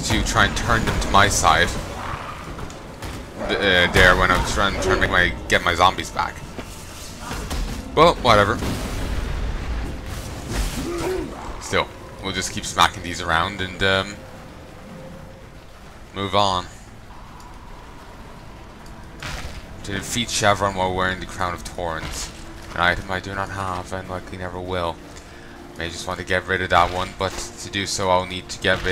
to try and turn them to my side there when I was trying to get my zombies back. Well, whatever. Still, we'll just keep smacking these around and move on. To defeat Chevron while wearing the Crown of Thorns. An item I do not have and likely never will. May just want to get rid of that one, but to do so I'll need to get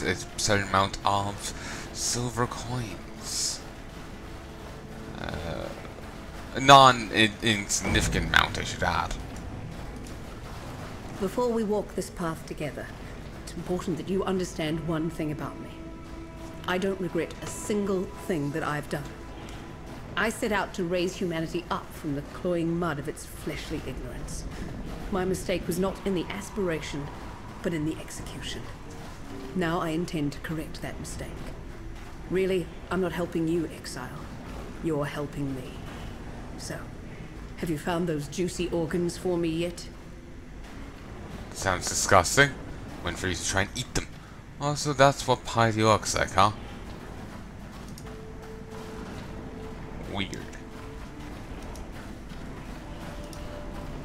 a certain amount of silver coins. A non-insignificant amount, I should add. Before we walk this path together, it's important that you understand one thing about me. I don't regret a single thing that I've done. I set out to raise humanity up from the cloying mud of its fleshly ignorance. My mistake was not in the aspiration, but in the execution. Now I intend to correct that mistake. Really, I'm not helping you, Exile. You're helping me. So, have you found those juicy organs for me yet? Sounds disgusting. Went for you to try and eat them. Also, that's what piety looks like, huh? Weird.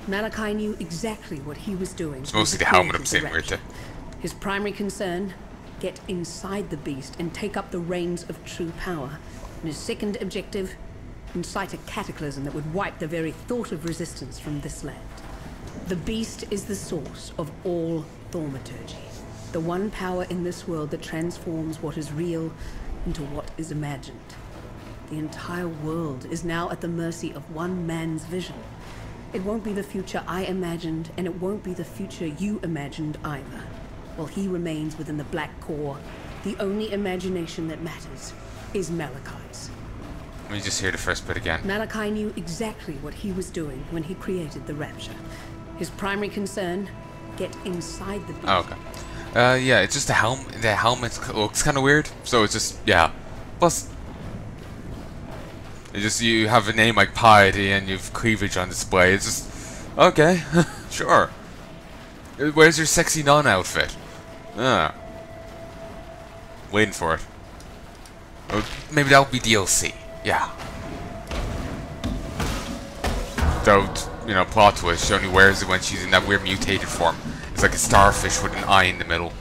Malachi knew exactly what he was doing. It's mostly the helmet I'm seeing right there. His primary concern, get inside the beast and take up the reins of true power. And his second objective, incite a cataclysm that would wipe the very thought of resistance from this land. The beast is the source of all thaumaturgy. The one power in this world that transforms what is real into what is imagined. The entire world is now at the mercy of one man's vision. It won't be the future I imagined, and it won't be the future you imagined either. While he remains within the Black Core, the only imagination that matters is Malachi's. Let me just hear the first bit again. Malachi knew exactly what he was doing when he created the Rapture. His primary concern, get inside the beast. Oh, okay. Yeah, it's just the helmet looks kind of weird, so it's just, yeah. Plus, it's just, you have a name like Piety and you've cleavage on display. It's just, okay, sure. Where's your sexy nun outfit? Waiting for it. Or maybe that'll be DLC. Yeah. Don't, you know, plot twist. She only wears it when she's in that weird mutated form. It's like a starfish with an eye in the middle.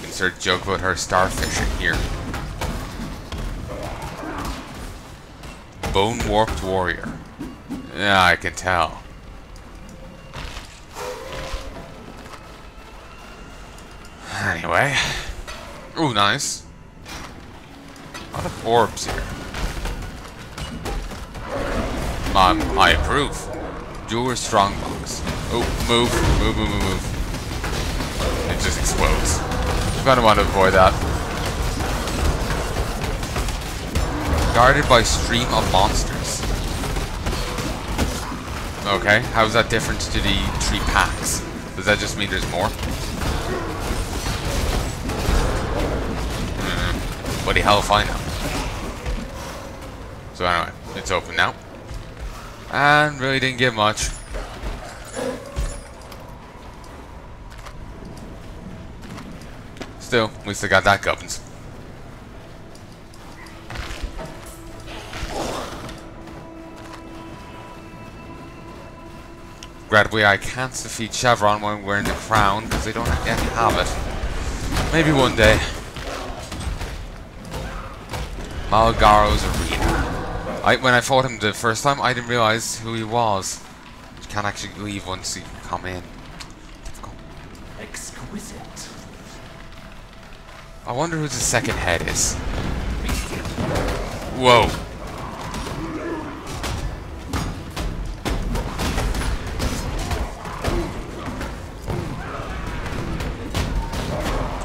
Insert joke about her starfish in here. Bone warped warrior. Yeah, I can tell. Anyway. Ooh, nice. A lot of orbs here. I approve. Jeweler's strongbox. Oh, move. It just explodes. I'm gonna want to avoid that. Guarded by stream of monsters. Okay, how's that different to the 3 packs? Does that just mean there's more? Bloody hell if I know. So anyway, it's open now. And really didn't get much. Still, at least I got that gubbins. Regrettably, I can't defeat Chevron when wearing the crown because they don't yet have it. Maybe one day. Malgaro's arena. When I fought him the first time, I didn't realize who he was. You can't actually leave once you come in. Difficult. Exquisite. I wonder who the second head is. Whoa.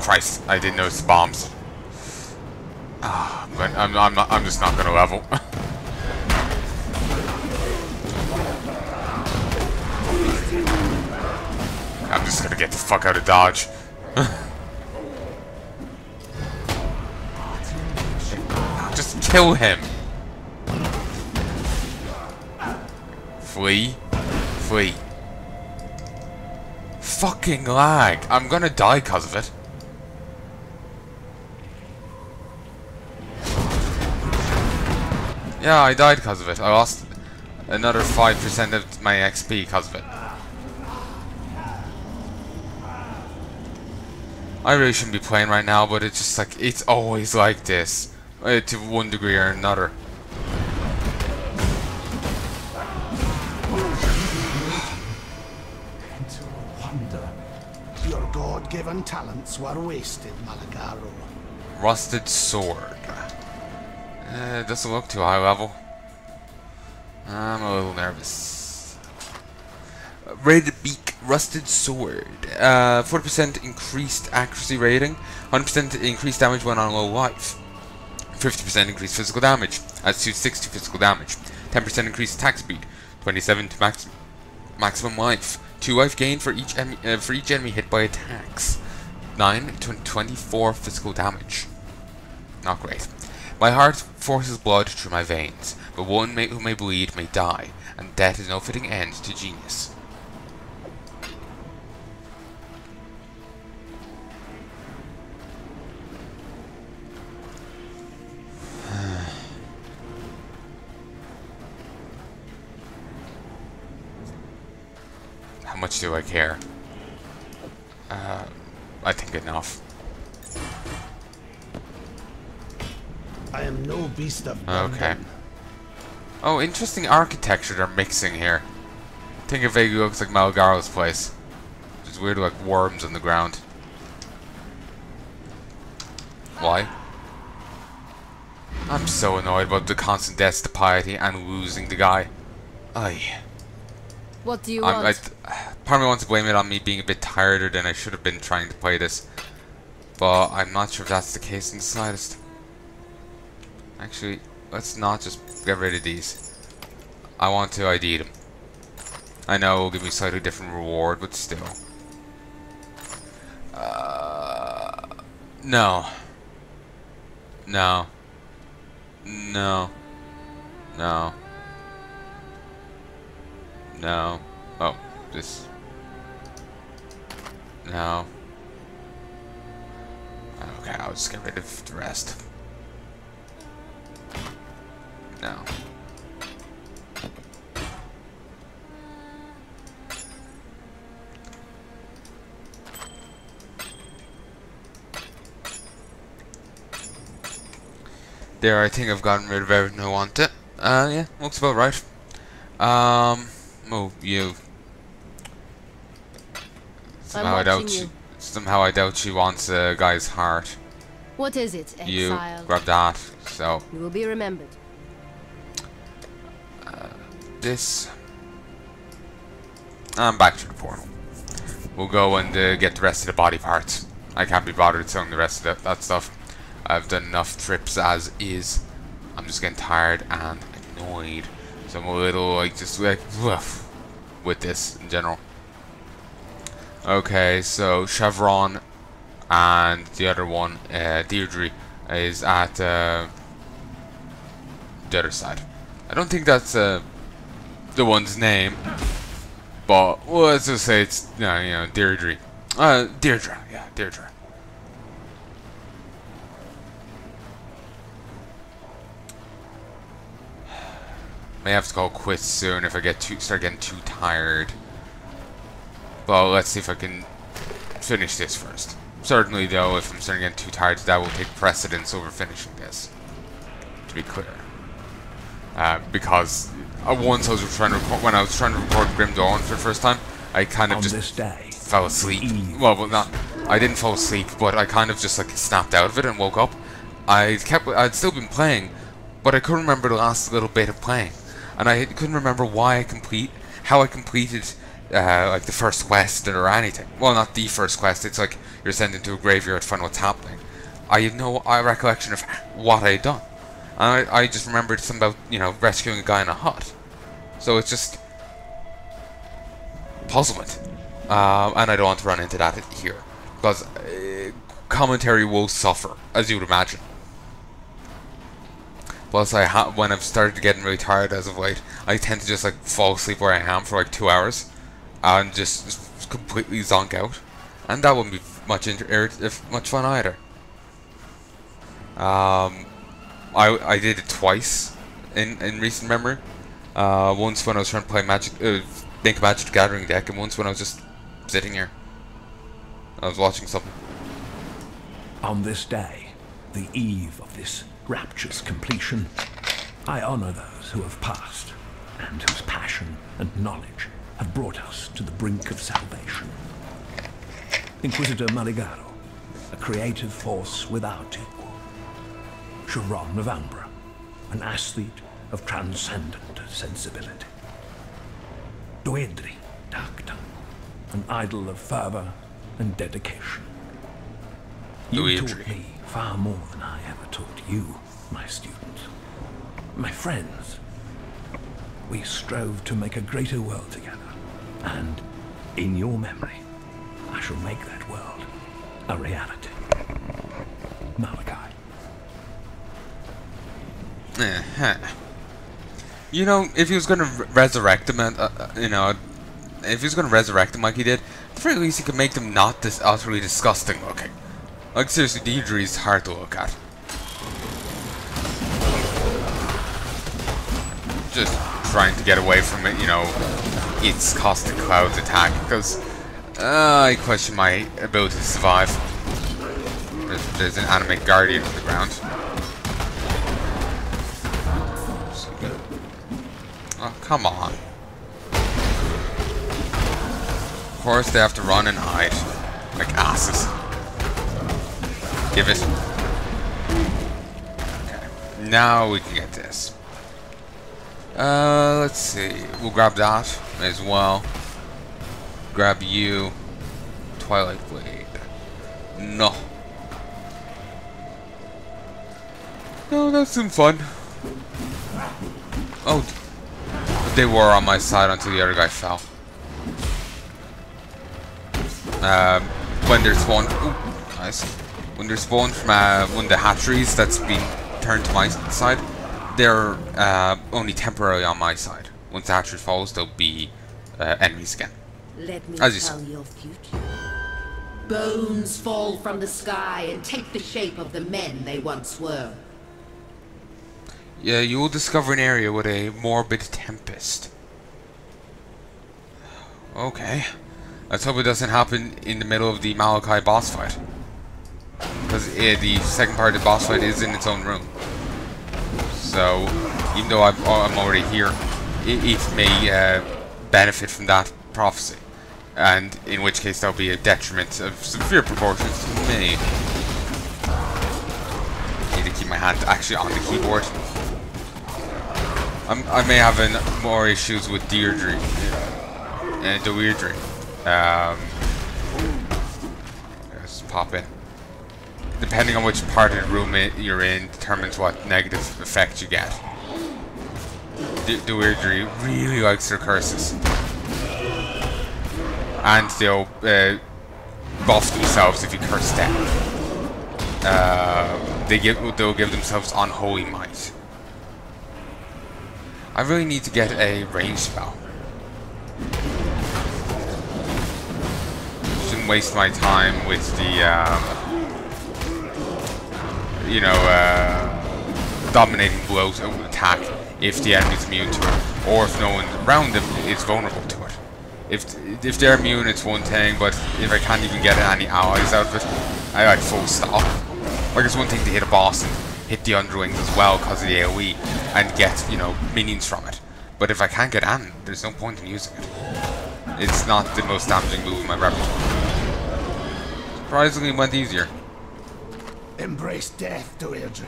Christ, I didn't notice the bombs. But I'm just not gonna level. I'm just gonna get the fuck out of Dodge. Just kill him. Flee. Flee. fucking lag. I'm gonna die because of it. Yeah, I died because of it. I lost another 5% of my XP because of it. I really shouldn't be playing right now, but it's just like, it's always like this. To one degree or another. Into wonder. Your God-given talents were wasted, Malagaro. Rusted sword. It doesn't look too high level. I'm a little nervous. Red beak, rusted sword. 40% increased accuracy rating. 100% increased damage when on low life. 50% increased physical damage. Adds to 60 physical damage. 10% increased attack speed. 27 to maximum life. 2 life gain for each enemy hit by attacks. 9 to 24 physical damage. Not great. My heart forces blood through my veins, but one who may bleed may die, and death is no fitting end to genius. How much do I care? I think enough. I am no beast of burden. Okay. Oh, interesting architecture they're mixing here. I think it vaguely looks like Malgaro's place. Just weird, like worms on the ground. Why? I'm so annoyed about the constant deaths to piety and losing the guy. Aye. What do you want? Part of me wants to blame it on me being a bit tireder than I should have been trying to play this. But I'm not sure if that's the case in the slightest. Actually, let's not just get rid of these. I want to ID them. I know it will give me a slightly different reward, but still. No. No. No. No. No. Oh, this. No. Okay, I'll just get rid of the rest. No. There, I think I've gotten rid of everything I wanted. Yeah, looks about right. Oh, you. Somehow I doubt she wants a guy's heart. What is it, Exile? You grab that, so. You will be remembered. This. I'm back to the portal. We'll go and get the rest of the body parts. I can't be bothered selling the rest of that stuff. I've done enough trips as is. I'm just getting tired and annoyed. So I'm a little like just like woof with this in general. Okay, so Chevron and the other one, Deirdre, is at the other side. I don't think that's the one's name, but well, let's just say it's you know Deirdre. Deirdre, yeah, Deirdre. May have to call quits soon if I start getting too tired. But let's see if I can finish this first. Certainly, though, if I'm starting getting too tired, that will take precedence over finishing this. To be clear, because once I was trying to when I was trying to record Grim Dawn for the first time, I kind of just fell asleep. Well, not. I didn't fall asleep, but I kind of just like snapped out of it and woke up. I'd still been playing, but I couldn't remember the last little bit of playing. And I couldn't remember how I completed like the first quest or anything. Well, not the first quest. It's like you're sent into a graveyard to find what's happening. I had no recollection of what I had done. And I just remembered something about rescuing a guy in a hut. So it's just puzzlement. And I don't want to run into that here because commentary will suffer, as you would imagine. Plus, when I've started getting really tired as of late, I tend to just like fall asleep where I am for like 2 hours, and just completely zonk out, and that wouldn't be much much fun either. I did it twice in recent memory. Once when I was trying to play make a Magic the Gathering deck, and once when I was just sitting here. I was watching something. On this day, the eve of this rapture's completion, I honor those who have passed, and whose passion and knowledge have brought us to the brink of salvation. Inquisitor Maligaro, a creative force without equal. Chiron of Umbra, an athlete of transcendent sensibility. Dwedri Dacta, an idol of fervor and dedication. You taught me far more than I ever taught you, my student. My friends, we strove to make a greater world together, and in your memory, I shall make that world a reality. Malachi. You know, if he was going to resurrect them, you know, if he was going to resurrect them like he did, at the very least he could make them not this utterly disgusting looking. Like, seriously, Deirdre is hard to look at. Just trying to get away from it, you know, its Caustic Cloud's attack, because I question my ability to survive. There's an animate guardian on the ground. Oh, come on. Of course they have to run and hide. Like asses. Give it. Okay. Now we can get this. Let's see. We'll grab that as well. Grab you. Twilight Blade. No. No, that seemed fun. Oh, they were on my side until the other guy fell. When they're spawned, ooh, nice. When they're spawned from one of the hatcheries that's been turned to my side, they're only temporarily on my side. Once the hatchery falls, they'll be enemies again. Let me As you tell saw. your future. Bones fall from the sky and take the shape of the men they once were. Yeah, you will discover an area with a morbid tempest. Okay. Let's hope it doesn't happen in the middle of the Malachi boss fight. Because the second part of the boss fight is in its own room. So, even though I'm already here, it may benefit from that prophecy. And in which case there'll be a detriment of severe proportions to me. Need to keep my hand actually on the keyboard. I may have more issues with Deirdre. Deirdre. Let's pop in. Depending on which part of the room you're in determines what negative effect you get. Deirdre really likes their curses. And they'll buff themselves if you curse them. They'll give themselves unholy might. I really need to get a ranged spell. Shouldn't waste my time with the, you know, dominating blows of attack if the enemy's immune to it, or if no one around them is vulnerable to it. If they're immune, it's one thing, but if I can't even get any allies out of it, I like full stop. Like, it's one thing to hit a boss and hit the underlings as well because of the AoE and get, you know, minions from it. But if I can't get Anne, there's no point in using it. It's not the most damaging move in my repertoire. Surprisingly, it went easier. Embrace death, Deirdre,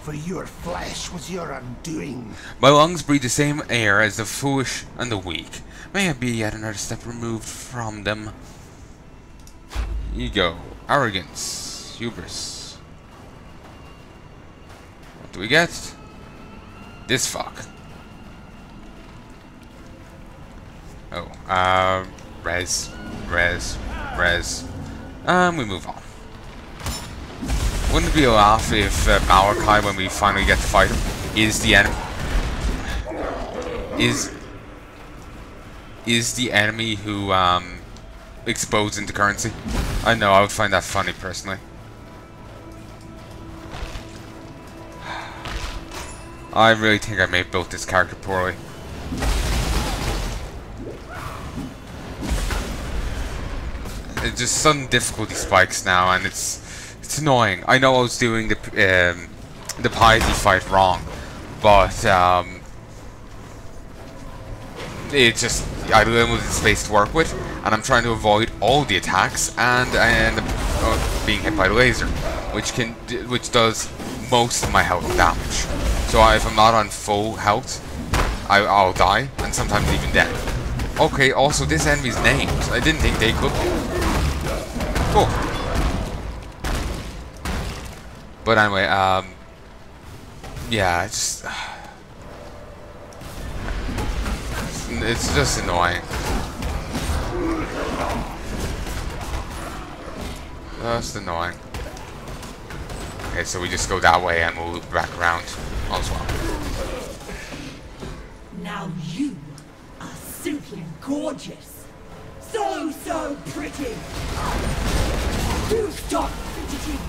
for your flesh was your undoing. My lungs breathe the same air as the foolish and the weak. May I be yet another step removed from them. Ego, arrogance, hubris. What do we get? This fuck. Oh, res. We move on. Wouldn't it be a laugh if Malachi, when we finally get to fight him, is the enemy? Is the enemy who exposed into currency. I know, I would find that funny personally. I really think I may have built this character poorly. It just sudden difficulty spikes now, and it's annoying. I know I was doing the piety fight wrong, but it's just I have limited space to work with, and I'm trying to avoid all the attacks, and I end up being hit by the laser, which does most of my health damage. So if I'm not on full health, I'll die, and sometimes even dead. Okay, also this enemy's named. I didn't think they could be. Cool. But anyway, yeah, it's just annoying. Just annoying. Okay, so we just go that way and we'll loop back around as well. Now you are simply gorgeous. So pretty. Do stop fidgeting.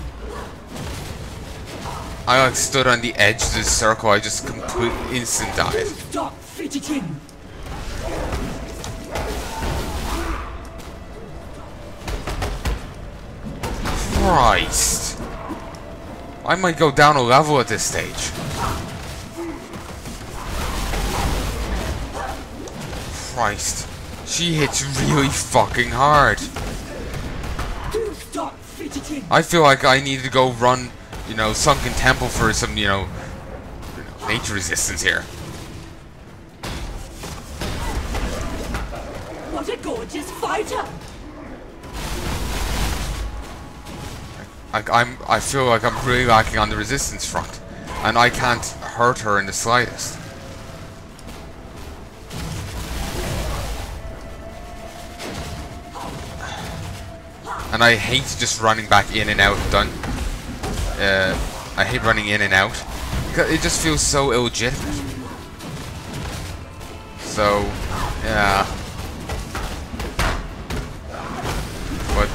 I like stood on the edge of this circle. I just completely instant died. Stop fidgeting. Christ. I might go down a level at this stage. Christ. She hits really fucking hard. Stop fidgeting. I feel like I need to go run, you know, Sunken Temple for some, you know, nature resistance here. What a gorgeous fighter. I feel like I'm really lacking on the resistance front, and I can't hurt her in the slightest. And I hate just running back in and out. I hate running in and out because it just feels so illegitimate. So, yeah. But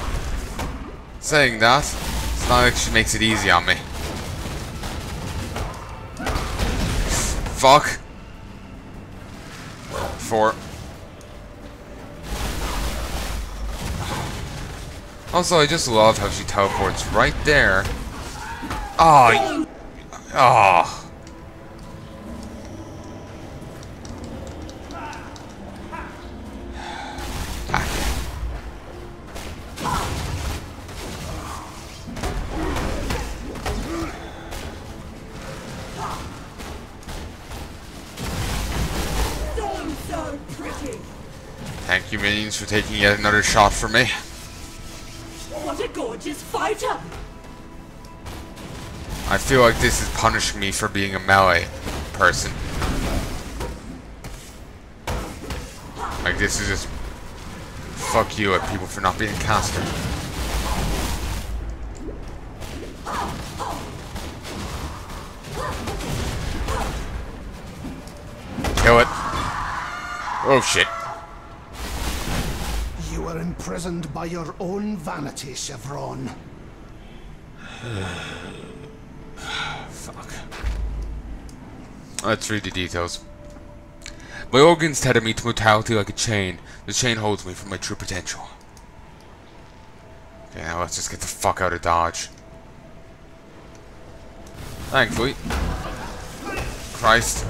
saying that, it's not like she makes it easy on me. Fuck. 4. Also, I just love how she teleports right there. Oh. Oh. So pretty. Thank you, minions, for taking yet another shot for me. What a gorgeous fighter! I feel like this is punishing me for being a melee person. Like this is just fuck you at people for not being a caster. Kill it. Oh shit. You are imprisoned by your own vanity, Chevron. Fuck. Let's read the details. My organs tether me to mortality like a chain. The chain holds me from my true potential. Okay, now let's just get the fuck out of Dodge. Thankfully. Christ.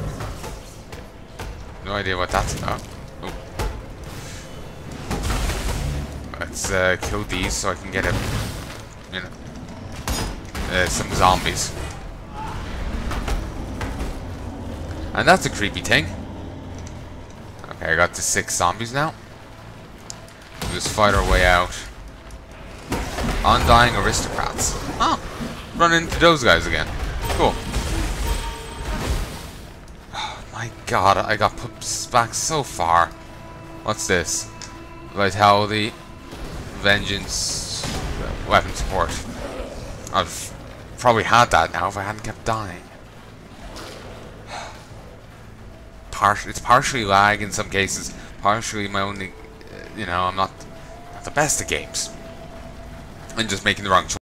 No idea what that's about. Oh. Let's kill these so I can get some zombies. And that's a creepy thing. Okay, I got the 6 zombies now. We'll just fight our way out. Undying aristocrats. Oh, run into those guys again. Cool. Oh my god, I got put back so far. What's this? Vitality, vengeance, weapon support. I've probably had that now if I hadn't kept dying. It's partially lag in some cases, partially my own, I'm not the best of games. And just making the wrong choice.